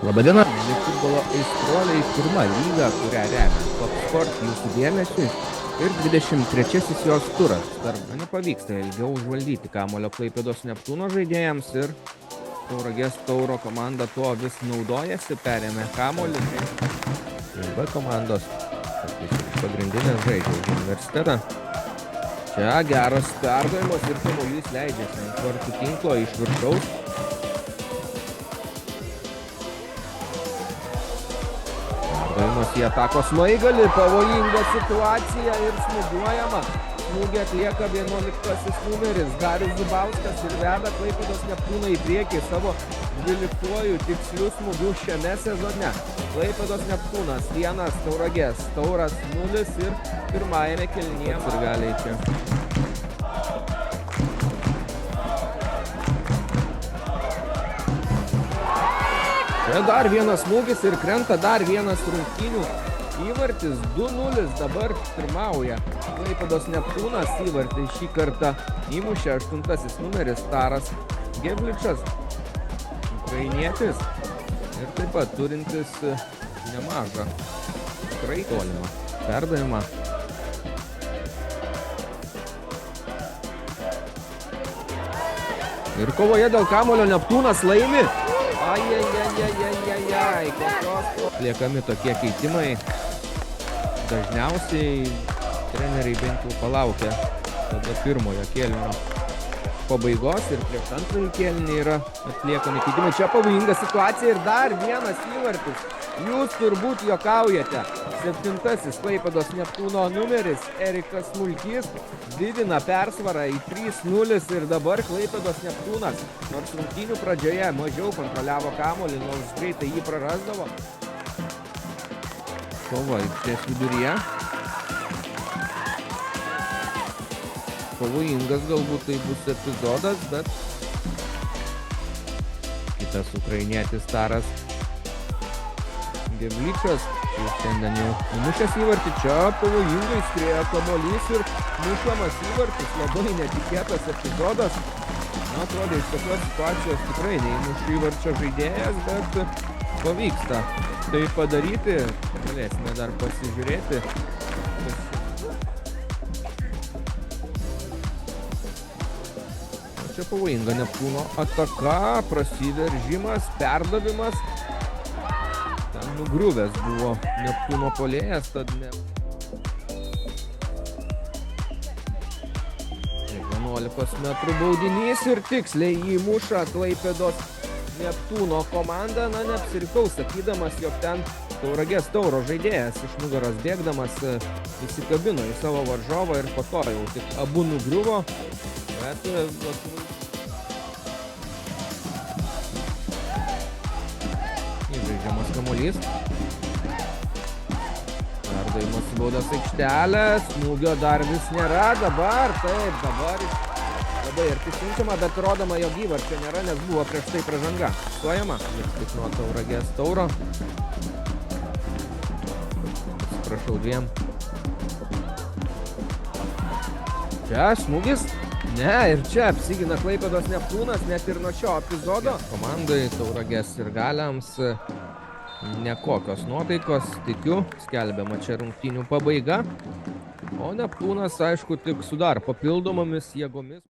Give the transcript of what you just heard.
Labadiena, futbolo aistruoliai, pirma lyga, kurią remia Top Sport jūsų dėmesiui ir 23-asis jos turas. Dar nepavyksta ilgiau užvaldyti kamuolio Klaipėdos Neptūno žaidėjams ir Tauragės Tauro komanda tuo vis naudojasi, perėmė kamuolį. B komandos pagrindinės žaidžia už universitetą. Čia geras perdavimas ir kamuolys leidžiasi ant vartų tinklo iš viršaus. Perdavimas į atakos smaigalį, pavojinga situacija ir smūgiuojama. Smūgį atlieka 11-asis numeris Darius Zubauskas ir veda Klaipėdos Neptūną į priekį savo 12-uoju tiksliu smūgiu šiame sezone. Klaipėdos Neptūnas 1, Tauragės Tauras 0 ir pirmajame kėlinyje sirgaliai čia. Čia dar vienas smūgis ir krenta dar vienas rungtynių įvartis. 2-0 dabar pirmauja Klaipėdos Neptūnas. Įvartį šį kartą įmušė 8-asis numeris Taras Gevličas, ukrainietis ir taip pat turintis nemažą tikrai tolimą perdavimą. Ir kovoje dėl kamuolio Neptūnas laimi. Ai, kokios liekami tokie keitimai. Dažniausiai treneriai bent jau palaukia tada pirmojo kėlinio pabaigos ir prieš antrąjį kėlinį yra atliekami keitimai. Čia pavojinga situacija ir dar vienas įvartis. Jūs turbūt juokaujate. 7-asis Klaipėdos Neptūno numeris Erikas Smulkys didina persvarą į 3-0 ir dabar Klaipėdos Neptūnas, nors rungtynių pradžioje mažiau kontroliavo kamuolį, nors greitai jį prarasdavo. Kova aikštės viduryje. Pavojingas galbūt tai bus epizodas, bet kitas ukrainietis Taras Gevličas šiandien jau numušęs įvartį. Čia pavojingai skrieja kamuolys ir mušamas įvartis. Labai netikėtas epizodas. Na, atrodo, iš tokios situacijos tikrai neįmuš įvarčio žaidėjas, bet pavyksta tai padaryti. Galėsime dar pasižiūrėti. Čia pavojinga Neptūno ataka, prasiveržimas, perdavimas. Ten nugriuvęs buvo Neptūno puolėjas, tad ne. 11 metrų baudinys ir tiksliai įmuša Klaipėdos Neptūno komanda. Na, neapsirikau sakydamas, jog ten Tauragės Tauro žaidėjas iš nugaros bėgdamas įsikabino į savo varžovą ir po to jau tik abu nugriuvo. Bet įžaidžiamas kamuolys. Perdavimas į baudos aikštelę. Smūgio dar vis nėra. Dabar labai arti siunčiama, bet rodoma, jog įvarčio nėra, nes buvo prieš tai pražanga. Stojama. Tik nuo Tauragės Tauro. Atsiprašau, 2. Čia smūgis. Ne, ir čia apsigina Klaipėdos Neptūnas, net ir nuo šio epizodo. Komandai Tauragės sirgaliams nekokios nuotaikos, tikiu, skelbiama čia rungtynių pabaiga. O Neptūnas, aišku, tik su dar papildomomis jėgomis.